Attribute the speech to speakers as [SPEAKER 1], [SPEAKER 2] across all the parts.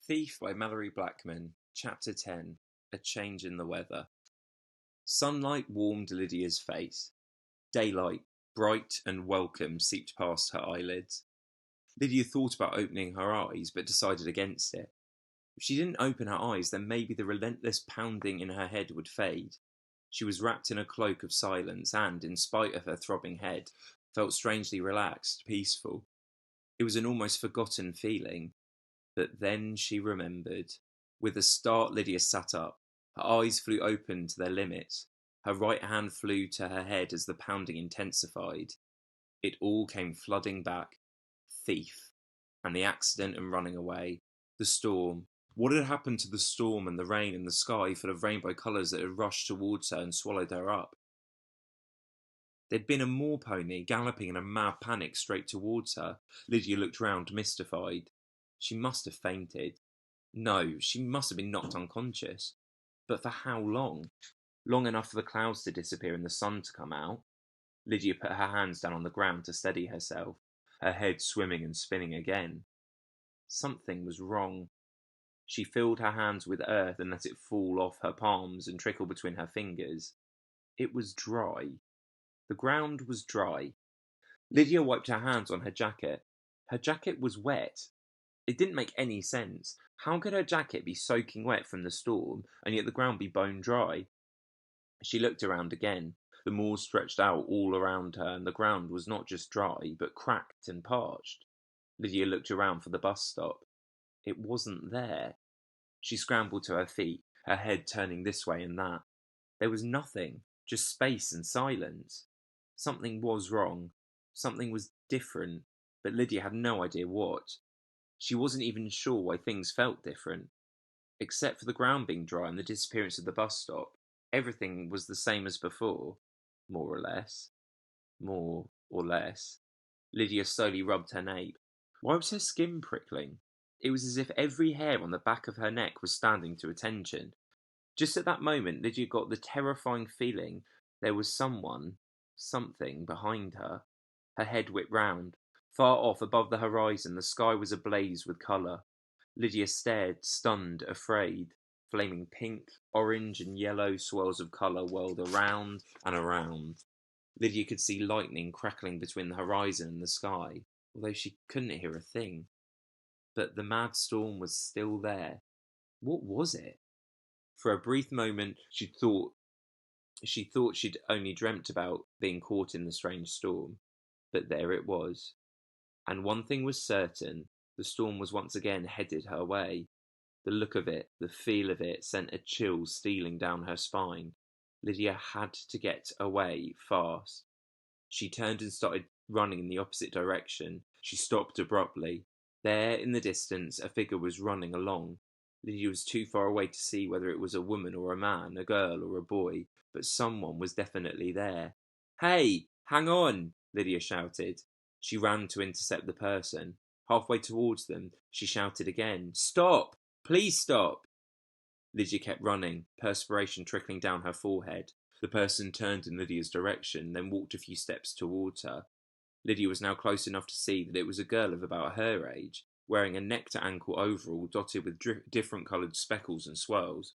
[SPEAKER 1] Thief by Malorie Blackman, Chapter 10. A Change in the Weather. Sunlight warmed Lydia's face. Daylight, bright and welcome, seeped past her eyelids. Lydia thought about opening her eyes, but decided against it. If she didn't open her eyes, then maybe the relentless pounding in her head would fade. She was wrapped in a cloak of silence and, in spite of her throbbing head, felt strangely relaxed, peaceful. It was an almost forgotten feeling. But then she remembered. With a start, Lydia sat up. Her eyes flew open to their limits. Her right hand flew to her head as the pounding intensified. It all came flooding back. Thief. And the accident and running away. The storm. What had happened to the storm and the rain and the sky full of rainbow colours that had rushed towards her and swallowed her up? There'd been a moor pony galloping in a mad panic straight towards her. Lydia looked round, mystified. She must have fainted. No, she must have been knocked unconscious. But for how long? Long enough for the clouds to disappear and the sun to come out. Lydia put her hands down on the ground to steady herself, her head swimming and spinning again. Something was wrong. She filled her hands with earth and let it fall off her palms and trickle between her fingers. It was dry. The ground was dry. Lydia wiped her hands on her jacket. Her jacket was wet. It didn't make any sense. How could her jacket be soaking wet from the storm, and yet the ground be bone dry? She looked around again. The moor stretched out all around her, and the ground was not just dry, but cracked and parched. Lydia looked around for the bus stop. It wasn't there. She scrambled to her feet, her head turning this way and that. There was nothing, just space and silence. Something was wrong. Something was different, but Lydia had no idea what. She wasn't even sure why things felt different. Except for the ground being dry and the disappearance of the bus stop, everything was the same as before. More or less. More or less. Lydia slowly rubbed her nape. Why was her skin prickling? It was as if every hair on the back of her neck was standing to attention. Just at that moment, Lydia got the terrifying feeling there was something behind her. Her head whipped round. Far off, above the horizon, the sky was ablaze with colour. Lydia stared, stunned, afraid. Flaming pink, orange and yellow swirls of colour whirled around and around. Lydia could see lightning crackling between the horizon and the sky, although she couldn't hear a thing. But the mad storm was still there. What was it? For a brief moment, she thought she'd only dreamt about being caught in the strange storm. But there it was. And one thing was certain, the storm was once again headed her way. The look of it, the feel of it, sent a chill stealing down her spine. Lydia had to get away fast. She turned and started running in the opposite direction. She stopped abruptly. There, in the distance, a figure was running along. Lydia was too far away to see whether it was a woman or a man, a girl or a boy, but someone was definitely there. "Hey, hang on!" Lydia shouted. She ran to intercept the person. Halfway towards them, she shouted again, "Stop! Please stop!" Lydia kept running, perspiration trickling down her forehead. The person turned in Lydia's direction, then walked a few steps towards her. Lydia was now close enough to see that it was a girl of about her age, wearing a neck-to-ankle overall dotted with different coloured speckles and swirls.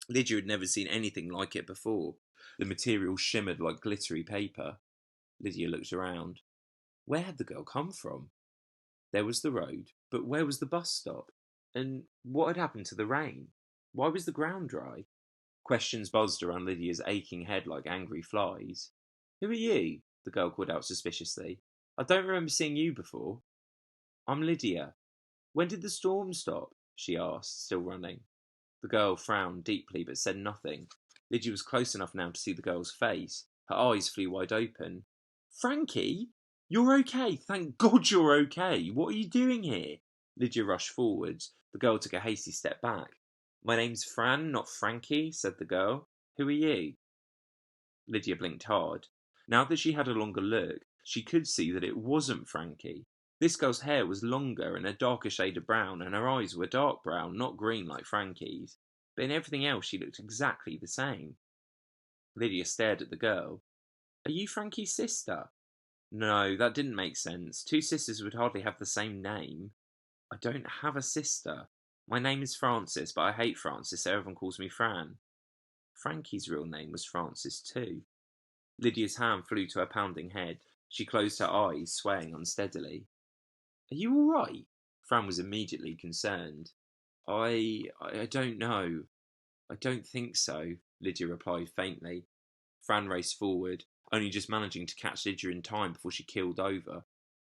[SPEAKER 1] Lydia had never seen anything like it before. The material shimmered like glittery paper. Lydia looked around. Where had the girl come from? There was the road, but where was the bus stop? And what had happened to the rain? Why was the ground dry? Questions buzzed around Lydia's aching head like angry flies. "Who are you?" the girl called out suspiciously. "I don't remember seeing you before." "I'm Lydia." "When did the storm stop?" she asked, still running. The girl frowned deeply but said nothing. Lydia was close enough now to see the girl's face. Her eyes flew wide open. "Frankie? You're okay. Thank God you're okay. What are you doing here?" Lydia rushed forwards. The girl took a hasty step back. "My name's Fran, not Frankie," said the girl. "Who are you?" Lydia blinked hard. Now that she had a longer look, she could see that it wasn't Frankie. This girl's hair was longer and a darker shade of brown, and her eyes were dark brown, not green like Frankie's. But in everything else she looked exactly the same. Lydia stared at the girl. "Are you Frankie's sister?" No, that didn't make sense. Two sisters would hardly have the same name. "I don't have a sister." My name is Francis, but I hate Francis, so everyone calls me Fran. Frankie's real name was Francis too. Lydia's hand flew to her pounding head. She closed her eyes, swaying unsteadily. Are you all right? Fran was immediately concerned. I don't know. I don't think so, Lydia replied faintly. Fran raced forward, only just managing to catch Lydia in time before she keeled over.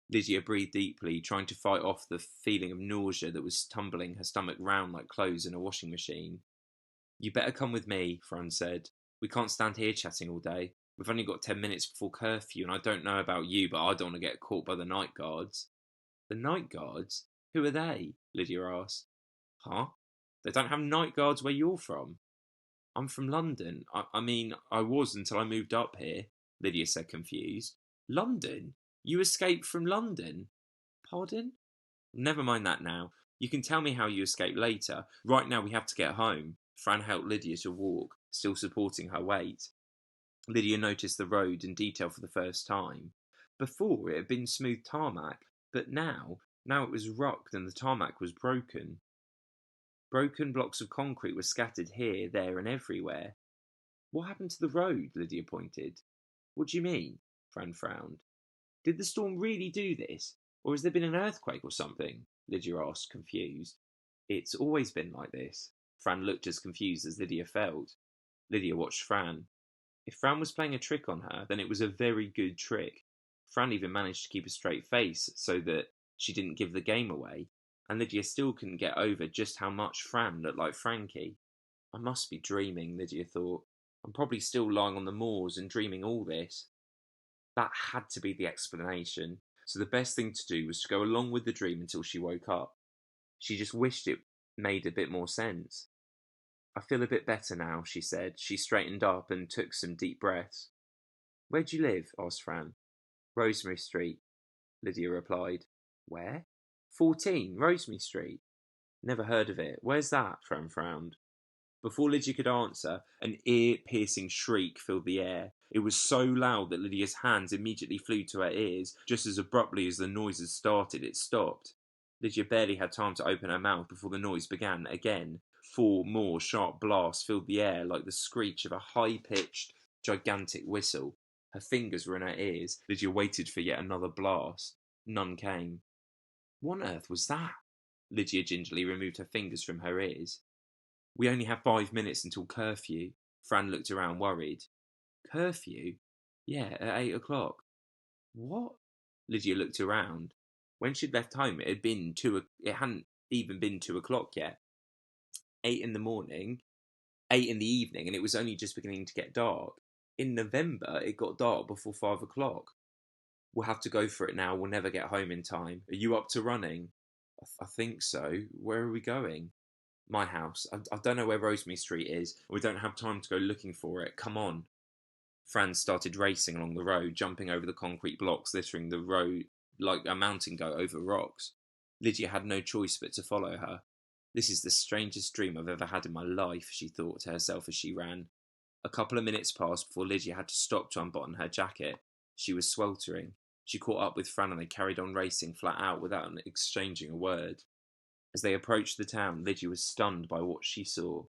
[SPEAKER 1] Lydia breathed deeply, trying to fight off the feeling of nausea that was tumbling her stomach round like clothes in a washing machine. You better come with me, Fran said. We can't stand here chatting all day. We've only got 10 minutes before curfew, and I don't know about you, but I don't want to get caught by the night guards. The night guards? Who are they? Lydia asked. Huh? They don't have night guards where you're from. I'm from London. I mean, I was until I moved up here, Lydia said, confused. London? You escaped from London? Pardon? Never mind that now. You can tell me how you escaped later. Right now we have to get home. Fran helped Lydia to walk, still supporting her weight. Lydia noticed the road in detail for the first time. Before it had been smooth tarmac, but now it was rocked and the tarmac was broken. Broken blocks of concrete were scattered here, there, and everywhere. What happened to the road? Lydia pointed. What do you mean? Fran frowned. Did the storm really do this? Or has there been an earthquake or something? Lydia asked, confused. It's always been like this. Fran looked as confused as Lydia felt. Lydia watched Fran. If Fran was playing a trick on her, then it was a very good trick. Fran even managed to keep a straight face so that she didn't give the game away, and Lydia still couldn't get over just how much Fran looked like Frankie. I must be dreaming, Lydia thought. I'm probably still lying on the moors and dreaming all this. That had to be the explanation, so the best thing to do was to go along with the dream until she woke up. She just wished it made a bit more sense. I feel a bit better now, she said. She straightened up and took some deep breaths. Where do you live? Asked Fran. Rosemary Street, Lydia replied. Where? 14, Rosemary Street. Never heard of it. Where's that? Fran frowned. Before Lydia could answer, an ear-piercing shriek filled the air. It was so loud that Lydia's hands immediately flew to her ears. Just as abruptly as the noises started, it stopped. Lydia barely had time to open her mouth before the noise began again. 4 more sharp blasts filled the air like the screech of a high-pitched, gigantic whistle. Her fingers were in her ears. Lydia waited for yet another blast. None came. What on earth was that? Lydia gingerly removed her fingers from her ears. We only have 5 minutes until curfew. Fran looked around, worried. Curfew? Yeah, at 8 o'clock. What? Lydia looked around. When she'd left home, it hadn't even been 2 o'clock yet. 8 in the morning, 8 in the evening, and it was only just beginning to get dark. In November, it got dark before 5 o'clock. We'll have to go for it now. We'll never get home in time. Are you up to running? I think so. Where are we going? My house. I don't know where Rosemary Street is. We don't have time to go looking for it. Come on. Franz started racing along the road, jumping over the concrete blocks littering the road like a mountain goat over rocks. Lydia had no choice but to follow her. This is the strangest dream I've ever had in my life, she thought to herself as she ran. A couple of minutes passed before Lydia had to stop to unbutton her jacket. She was sweltering. She caught up with Fran and they carried on racing flat out without exchanging a word. As they approached the town, Lydia was stunned by what she saw.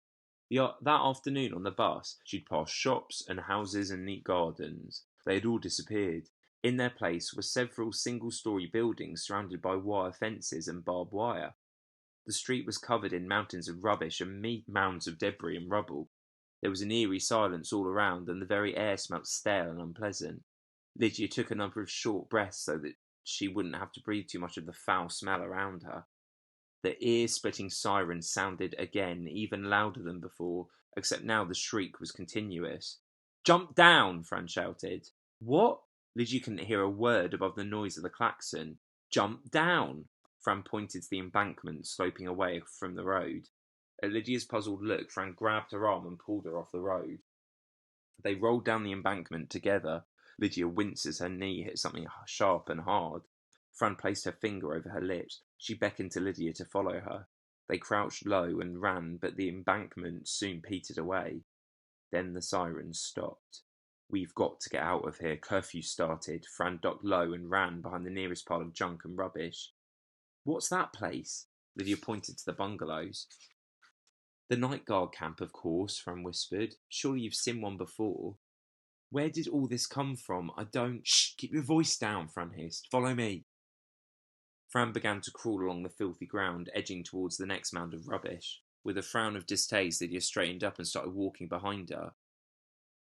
[SPEAKER 1] That afternoon on the bus, she'd passed shops and houses and neat gardens. They had all disappeared. In their place were several single-storey buildings surrounded by wire fences and barbed wire. The street was covered in mountains of rubbish and mounds of debris and rubble. There was an eerie silence all around, and the very air smelt stale and unpleasant. Lydia took a number of short breaths so that she wouldn't have to breathe too much of the foul smell around her. The ear-splitting siren sounded again, even louder than before, except now the shriek was continuous. Jump down! Fran shouted. What? Lydia couldn't hear a word above the noise of the klaxon. Jump down! Fran pointed to the embankment sloping away from the road. At Lydia's puzzled look, Fran grabbed her arm and pulled her off the road. They rolled down the embankment together. Lydia winced as her knee hit something sharp and hard. Fran placed her finger over her lips. She beckoned to Lydia to follow her. They crouched low and ran, but the embankment soon petered away. Then the sirens stopped. We've got to get out of here. Curfew started. Fran ducked low and ran behind the nearest pile of junk and rubbish. What's that place? Lydia pointed to the bungalows. The night guard camp, of course, Fran whispered. Surely you've seen one before. Where did all this come from? I don't... Shh! Keep your voice down, Fran hissed. Follow me. Fran began to crawl along the filthy ground, edging towards the next mound of rubbish. With a frown of distaste, Lydia straightened up and started walking behind her.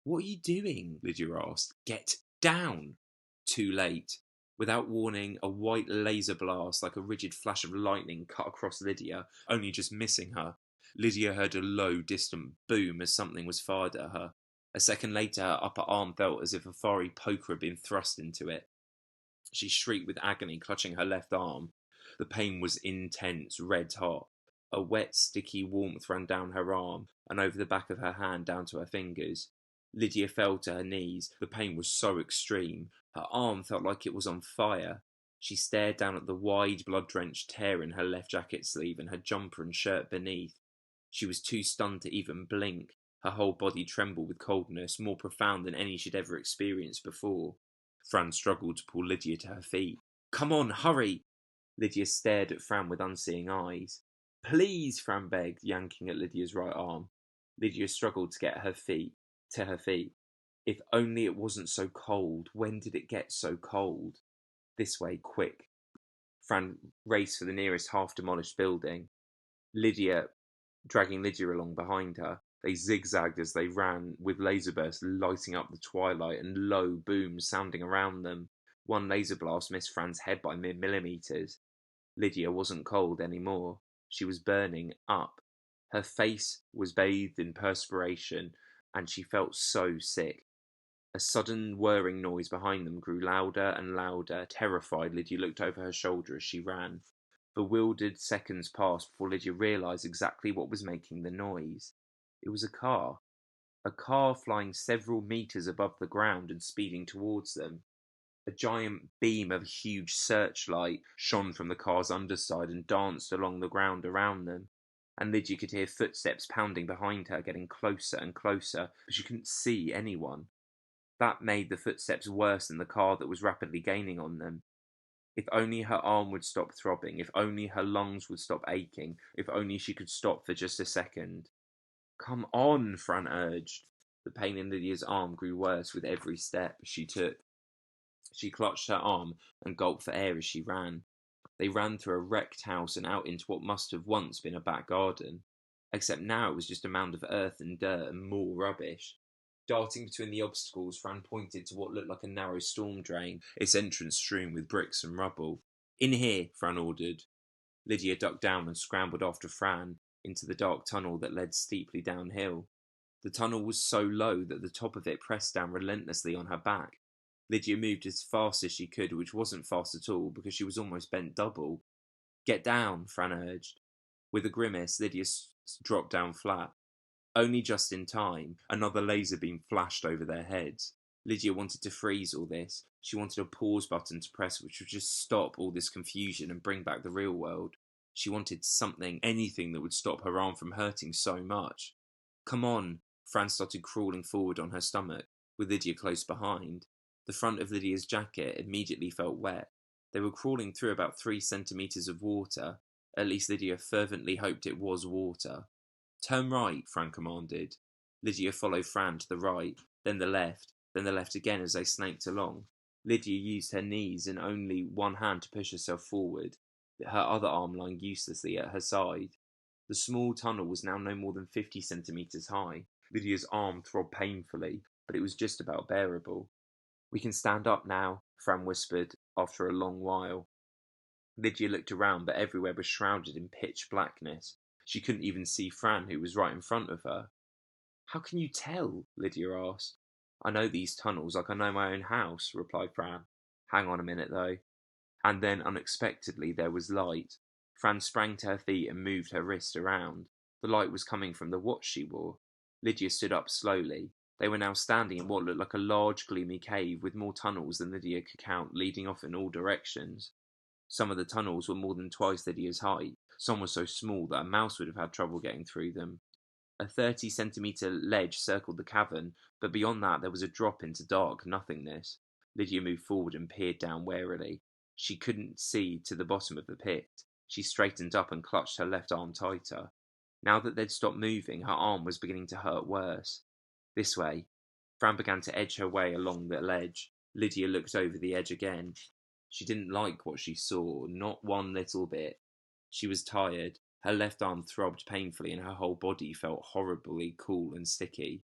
[SPEAKER 1] What are you doing? Lydia asked. Get down! Too late. Without warning, a white laser blast like a rigid flash of lightning cut across Lydia, only just missing her. Lydia heard a low, distant boom as something was fired at her. A second later, her upper arm felt as if a fiery poker had been thrust into it. She shrieked with agony, clutching her left arm. The pain was intense, red hot. A wet, sticky warmth ran down her arm and over the back of her hand down to her fingers. Lydia fell to her knees. The pain was so extreme. Her arm felt like it was on fire. She stared down at the wide, blood-drenched tear in her left jacket sleeve and her jumper and shirt beneath. She was too stunned to even blink. Her whole body trembled with coldness, more profound than any she'd ever experienced before. Fran struggled to pull Lydia to her feet. Come on, hurry! Lydia stared at Fran with unseeing eyes. Please, Fran begged, yanking at Lydia's right arm. Lydia struggled to get her feet. If only it wasn't so cold. When did it get so cold? This way, quick. Fran raced for the nearest half-demolished building, dragging Lydia along behind her. They zigzagged as they ran, with laser bursts lighting up the twilight and low booms sounding around them. One laser blast missed Fran's head by mere millimeters. Lydia wasn't cold anymore. She was burning up. Her face was bathed in perspiration, and she felt so sick. A sudden whirring noise behind them grew louder and louder. Terrified, Lydia looked over her shoulder as she ran. Bewildered seconds passed before Lydia realised exactly what was making the noise. It was a car flying several metres above the ground and speeding towards them. A giant beam of a huge searchlight shone from the car's underside and danced along the ground around them. And Lydia could hear footsteps pounding behind her, getting closer and closer, but she couldn't see anyone. That made the footsteps worse than the car that was rapidly gaining on them. If only her arm would stop throbbing, if only her lungs would stop aching, if only she could stop for just a second. Come on, Fran urged. The pain in Lydia's arm grew worse with every step she took. She clutched her arm and gulped for air as she ran. They ran through a wrecked house and out into what must have once been a back garden, except now it was just a mound of earth and dirt and more rubbish. Darting between the obstacles, Fran pointed to what looked like a narrow storm drain, its entrance strewn with bricks and rubble. In here, Fran ordered. Lydia ducked down and scrambled after Fran into the dark tunnel that led steeply downhill. The tunnel was so low that the top of it pressed down relentlessly on her back. Lydia moved as fast as she could, which wasn't fast at all because she was almost bent double. Get down, Fran urged. With a grimace, Lydia dropped down flat. Only just in time, another laser beam flashed over their heads. Lydia wanted to freeze all this. She wanted a pause button to press which would just stop all this confusion and bring back the real world. She wanted something, anything that would stop her arm from hurting so much. Come on, Fran started crawling forward on her stomach, with Lydia close behind. The front of Lydia's jacket immediately felt wet. They were crawling through about 3 centimetres of water. At least Lydia fervently hoped it was water. Turn right, Fran commanded. Lydia followed Fran to the right, then the left again as they snaked along. Lydia used her knees and only one hand to push herself forward, her other arm lying uselessly at her side. The small tunnel was now no more than 50 centimetres high. Lydia's arm throbbed painfully, but it was just about bearable. We can stand up now, Fran whispered after a long while. Lydia looked around, but everywhere was shrouded in pitch blackness. She couldn't even see Fran, who was right in front of her. How can you tell? Lydia asked. I know these tunnels like I know my own house, replied Fran. Hang on a minute, though. And then, unexpectedly, there was light. Fran sprang to her feet and moved her wrist around. The light was coming from the watch she wore. Lydia stood up slowly. They were now standing in what looked like a large, gloomy cave with more tunnels than Lydia could count, leading off in all directions. Some of the tunnels were more than twice Lydia's height. Some were so small that a mouse would have had trouble getting through them. A 30-centimetre ledge circled the cavern, but beyond that there was a drop into dark nothingness. Lydia moved forward and peered down warily. She couldn't see to the bottom of the pit. She straightened up and clutched her left arm tighter. Now that they'd stopped moving, her arm was beginning to hurt worse. This way. Fran began to edge her way along the ledge. Lydia looked over the edge again. She didn't like what she saw, not one little bit. She was tired. Her left arm throbbed painfully and her whole body felt horribly cool and sticky.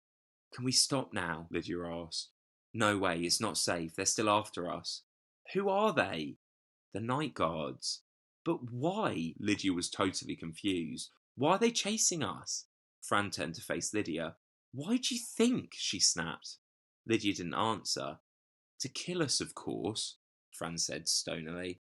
[SPEAKER 1] "Can we stop now?" Lydia asked. "No way, it's not safe. They're still after us." "Who are they?" "The night guards." "But why?" Lydia was totally confused. "Why are they chasing us?" Fran turned to face Lydia. "Why do you think?" she snapped. Lydia didn't answer. "To kill us, of course," Fran said stonily.